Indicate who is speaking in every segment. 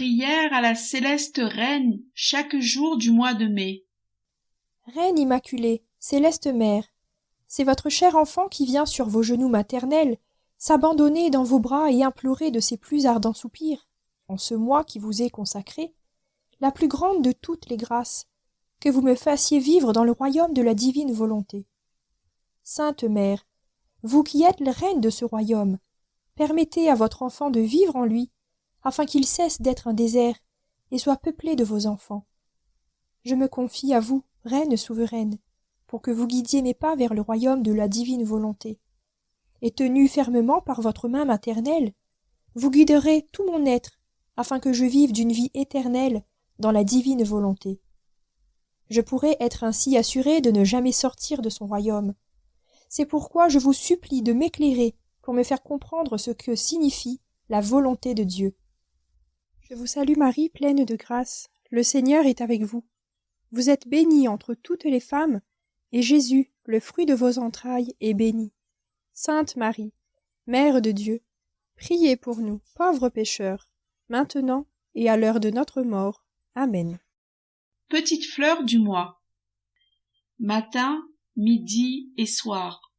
Speaker 1: prière à la céleste Reine chaque jour du mois de mai.
Speaker 2: Reine immaculée, céleste mère, c'est votre cher enfant qui vient sur vos genoux maternels s'abandonner dans vos bras et implorer de ses plus ardents soupirs, en ce mois qui vous est consacré, la plus grande de toutes les grâces, que vous me fassiez vivre dans le royaume de la divine volonté. Sainte Mère, vous qui êtes la reine de ce royaume, permettez à votre enfant de vivre en lui, afin qu'il cesse d'être un désert et soit peuplé de vos enfants. Je me confie à vous, reine souveraine, pour que vous guidiez mes pas vers le royaume de la divine volonté. Et tenu fermement par votre main maternelle, vous guiderez tout mon être, afin que je vive d'une vie éternelle dans la divine volonté. Je pourrai être ainsi assurée de ne jamais sortir de son royaume. C'est pourquoi je vous supplie de m'éclairer pour me faire comprendre ce que signifie la volonté de Dieu. Je vous salue Marie, pleine de grâce. Le Seigneur est avec vous. Vous êtes bénie entre toutes les femmes, et Jésus, le fruit de vos entrailles, est béni. Sainte Marie, Mère de Dieu, priez pour nous, pauvres pécheurs, maintenant et à l'heure de notre mort. Amen.
Speaker 1: Petite fleur du mois. Matin, midi et soir,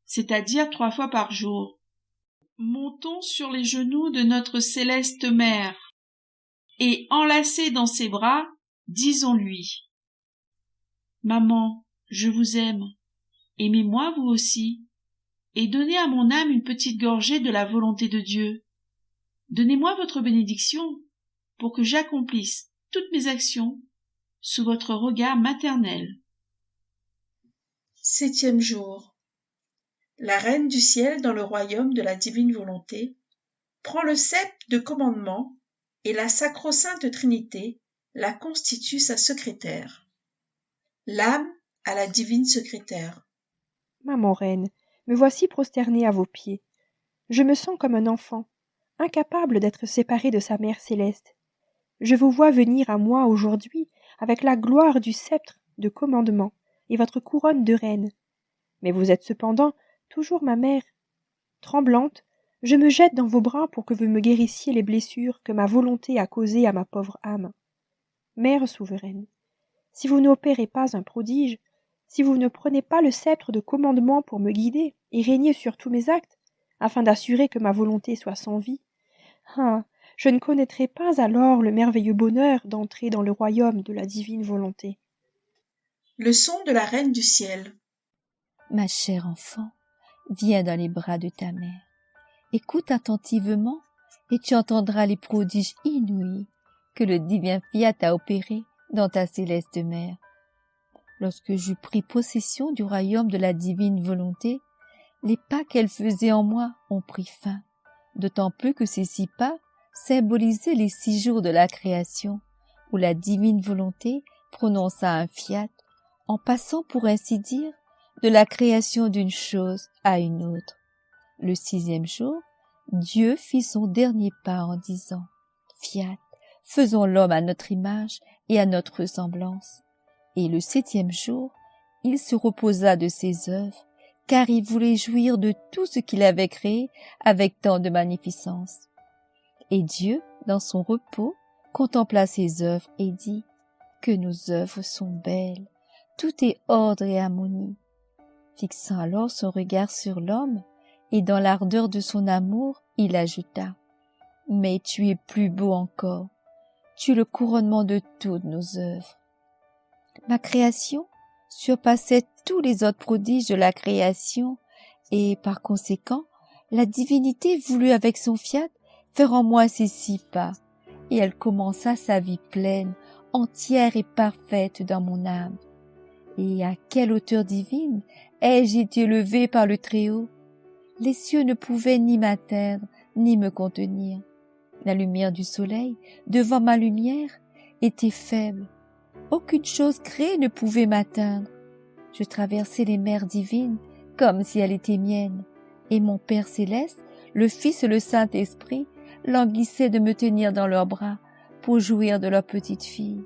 Speaker 1: c'est-à-dire 3 fois par jour. Montons sur les genoux de notre céleste Mère, et enlacés dans ses bras, disons-lui. Maman, je vous aime, aimez-moi vous aussi, et donnez à mon âme une petite gorgée de la volonté de Dieu. Donnez-moi votre bénédiction, pour que j'accomplisse toutes mes actions sous votre regard maternel.
Speaker 3: 7e jour. La Reine du ciel dans le royaume de la divine volonté prend le sceptre de commandement et la sacro-sainte Trinité la constitue sa secrétaire. L'âme à la divine secrétaire.
Speaker 2: Maman reine, me voici prosternée à vos pieds. Je me sens comme un enfant, incapable d'être séparé de sa mère céleste. Je vous vois venir à moi aujourd'hui avec la gloire du sceptre de commandement et votre couronne de reine. Mais vous êtes cependant toujours ma mère. Tremblante, je me jette dans vos bras pour que vous me guérissiez les blessures que ma volonté a causées à ma pauvre âme. Mère souveraine, si vous n'opérez pas un prodige, si vous ne prenez pas le sceptre de commandement pour me guider et régner sur tous mes actes, afin d'assurer que ma volonté soit sans vie, je ne connaîtrai pas alors le merveilleux bonheur d'entrer dans le royaume de la divine volonté.
Speaker 3: Leçon de la Reine du ciel.
Speaker 4: Ma chère enfant, viens dans les bras de ta mère. Écoute attentivement et tu entendras les prodiges inouïs que le divin Fiat a opérés dans ta céleste mère. Lorsque j'eus pris possession du royaume de la divine volonté, les pas qu'elle faisait en moi ont pris fin, d'autant plus que ces 6 pas symbolisaient les 6 jours de la création, où la divine volonté prononça un fiat, en passant, pour ainsi dire, de la création d'une chose à une autre. Le 6e jour, Dieu fit son dernier pas en disant « Fiat, faisons l'homme à notre image et à notre ressemblance. » Et le 7e jour, il se reposa de ses œuvres, car il voulait jouir de tout ce qu'il avait créé avec tant de magnificence. Et Dieu, dans son repos, contempla ses œuvres et dit « Que nos œuvres sont belles, tout est ordre et harmonie. » Fixant alors son regard sur l'homme, et dans l'ardeur de son amour, il ajouta « Mais tu es plus beau encore, tu es le couronnement de toutes nos œuvres. » Ma création surpassait tous les autres prodiges de la création, et par conséquent, la divinité voulut avec son fiat faire en moi ces 6 pas, et elle commença sa vie pleine, entière et parfaite dans mon âme. Et à quelle hauteur divine ai-je été élevée par le Très-Haut? Les cieux ne pouvaient ni m'atteindre, ni me contenir. La lumière du soleil, devant ma lumière, était faible. Aucune chose créée ne pouvait m'atteindre. Je traversais les mers divines comme si elles étaient miennes, et mon Père céleste, le Fils et le Saint-Esprit, languissaient de me tenir dans leurs bras pour jouir de leur petite fille.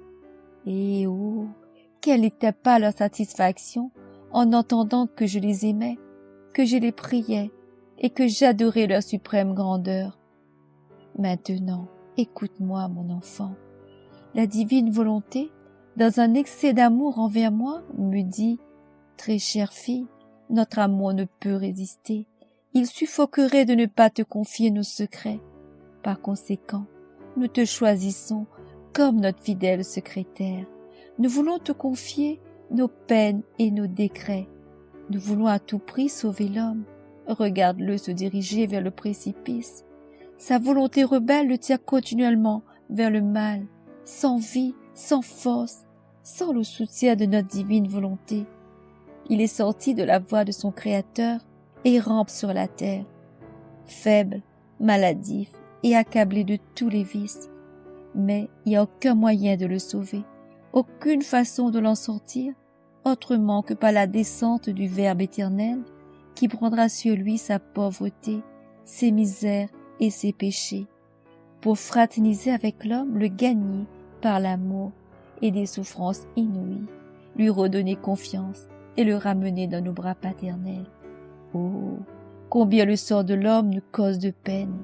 Speaker 4: Et oh, quelle n'était pas leur satisfaction en entendant que je les aimais, que je les priais et que j'adorais leur suprême grandeur. Maintenant, écoute-moi, mon enfant. La divine volonté, dans un excès d'amour envers moi, me dit « Très chère fille, notre amour ne peut résister. Il suffoquerait de ne pas te confier nos secrets. Par conséquent, nous te choisissons comme notre fidèle secrétaire. Nous voulons te confier nos peines et nos décrets. Nous voulons à tout prix sauver l'homme. Regarde-le se diriger vers le précipice. Sa volonté rebelle le tire continuellement vers le mal, sans vie, sans force, sans le soutien de notre divine volonté. Il est sorti de la voie de son Créateur et rampe sur la terre, faible, maladif et accablé de tous les vices. Mais il n'y a aucun moyen de le sauver, aucune façon de l'en sortir, autrement que par la descente du Verbe éternel, qui prendra sur lui sa pauvreté, ses misères et ses péchés, pour fraterniser avec l'homme, le gagner par l'amour et des souffrances inouïes, lui redonner confiance et le ramener dans nos bras paternels. Oh, combien le sort de l'homme nous cause de peine.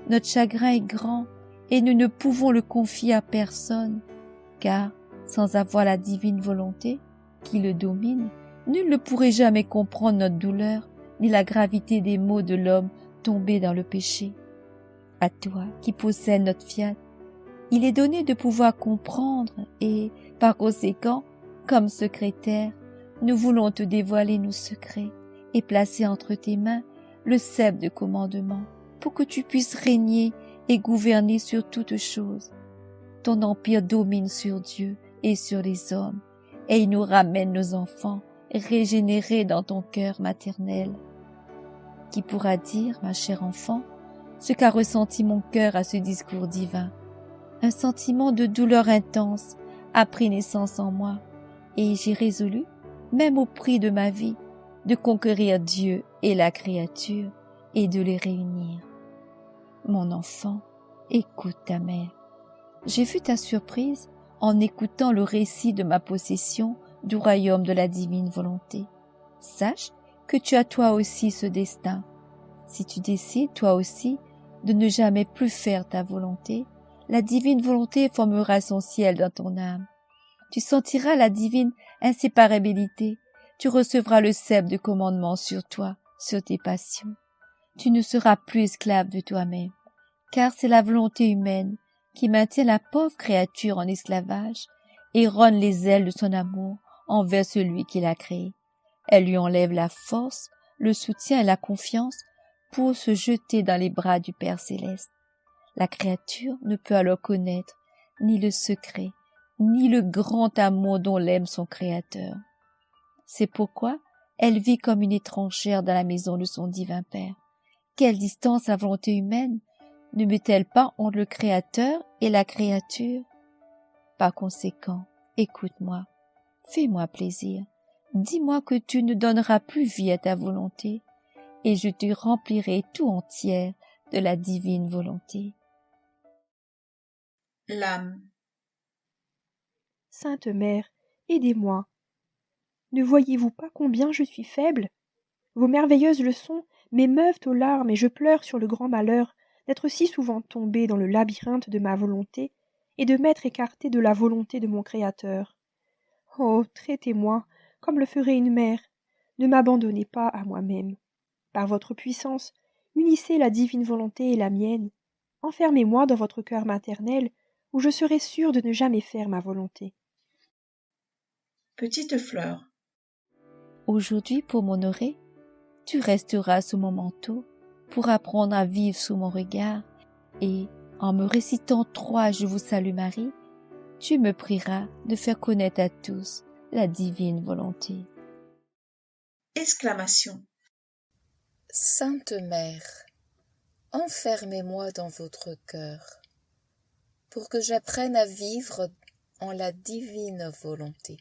Speaker 4: Notre chagrin est grand et nous ne pouvons le confier à personne, car, sans avoir la divine volonté qui le domine, nul ne pourrait jamais comprendre notre douleur ni la gravité des maux de l'homme tombé dans le péché. À toi qui possèdes notre fiat, il est donné de pouvoir comprendre et, par conséquent, comme secrétaire, nous voulons te dévoiler nos secrets et placer entre tes mains le sceptre de commandement pour que tu puisses régner et gouverner sur toutes choses. Ton empire domine sur Dieu et sur les hommes, et il nous ramène nos enfants régénérés dans ton cœur maternel. Qui pourra dire, ma chère enfant, ce qu'a ressenti mon cœur à ce discours divin? Un sentiment de douleur intense a pris naissance en moi, et j'ai résolu, même au prix de ma vie, de conquérir Dieu et la créature et de les réunir. Mon enfant, écoute ta mère. J'ai vu ta surprise en écoutant le récit de ma possession du royaume de la divine volonté. Sache que tu as toi aussi ce destin. Si tu décides toi aussi de ne jamais plus faire ta volonté, la divine volonté formera son ciel dans ton âme. Tu sentiras la divine inséparabilité, tu recevras le sceptre de commandement sur toi, sur tes passions. Tu ne seras plus esclave de toi-même, car c'est la volonté humaine qui maintient la pauvre créature en esclavage et ronne les ailes de son amour envers celui qui l'a créée. Elle lui enlève la force, le soutien et la confiance pour se jeter dans les bras du Père céleste. La créature ne peut alors connaître ni le secret, ni le grand amour dont l'aime son Créateur. C'est pourquoi elle vit comme une étrangère dans la maison de son divin Père. Quelle distance la volonté humaine ne met-elle pas entre le Créateur et la créature? Par conséquent, écoute-moi, fais-moi plaisir, dis-moi que tu ne donneras plus vie à ta volonté, et je te remplirai tout entière de la divine volonté.
Speaker 3: L'âme.
Speaker 2: Sainte Mère, aidez-moi. Ne voyez-vous pas combien je suis faible? Vos merveilleuses leçons m'émeuvent aux larmes et je pleure sur le grand malheur d'être si souvent tombée dans le labyrinthe de ma volonté et de m'être écartée de la volonté de mon Créateur. Oh, traitez-moi comme le ferait une mère. Ne m'abandonnez pas à moi-même. Par votre puissance, unissez la divine volonté et la mienne. Enfermez-moi dans votre cœur maternel, où je serai sûre de ne jamais faire ma volonté.
Speaker 3: Petite fleur.
Speaker 4: Aujourd'hui, pour m'honorer, tu resteras sous mon manteau pour apprendre à vivre sous mon regard et, en me récitant 3 Je vous salue Marie, tu me prieras de faire connaître à tous la divine volonté.
Speaker 3: Exclamation.
Speaker 5: Sainte Mère, enfermez-moi dans votre cœur, pour que j'apprenne à vivre en la divine volonté.